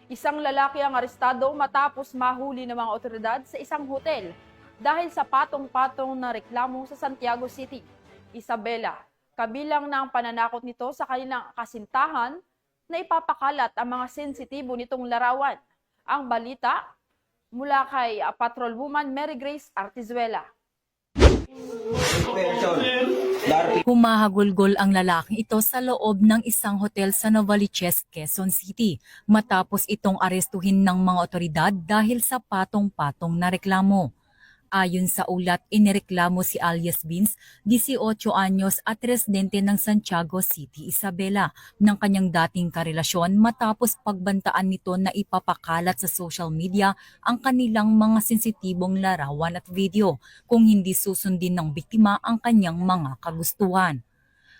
Isang lalaki ang arestado matapos mahuli ng mga otoridad sa isang hotel dahil sa patong-patong na reklamo sa Santiago City. Isabela, kabilang ng pananakot nito sa kanilang kasintahan na ipapakalat ang mga sensitibo nitong larawan. Ang balita mula kay Patrolwoman Mary Grace Artizuela. Humahagulgol ang lalaking ito sa loob ng isang hotel sa Novaliches, Quezon City matapos itong arestuhin ng mga otoridad dahil sa patong-patong na reklamo. Ayon sa ulat, inireklamo si alias Vince, 18 anyos at residente ng Santiago City, Isabela, ng kanyang dating karelasyon matapos pagbantaan nito na ipapakalat sa social media ang kanilang mga sensitibong larawan at video kung hindi susundin ng biktima ang kanyang mga kagustuhan.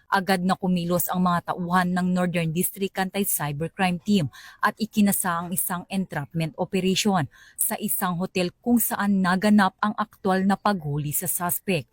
Agad na kumilos ang mga tauhan ng Northern District Anti-Cybercrime Team at ikinasa ang isang entrapment operation sa isang hotel kung saan naganap ang aktwal na paghuli sa suspect.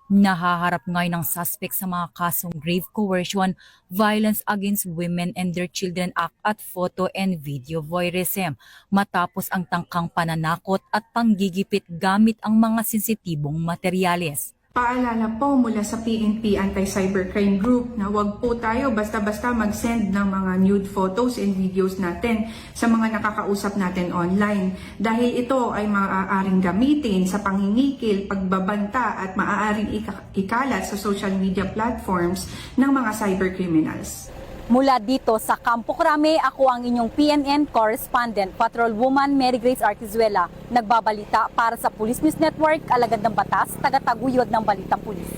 Nahaharap ngayon ang suspect sa mga kasong grave coercion, Violence Against Women and Their Children Act at photo and video voyeurism matapos ang tangkang pananakot at panggigipit gamit ang mga sensitibong materyales. Paalala po mula sa PNP Anti-Cybercrime Group na huwag po tayo basta-basta mag-send ng mga nude photos and videos natin sa mga nakakausap natin online dahil ito ay maaaring gamitin sa pangingikil, pagbabanta at maaaring ikalat sa social media platforms ng mga cybercriminals. Mula dito sa Campo Crame, ako ang inyong PNN correspondent, Patrolwoman Mary Grace Artizuela, nagbabalita para sa Police News Network, alagad ng batas, tagataguyod ng balitang pulis.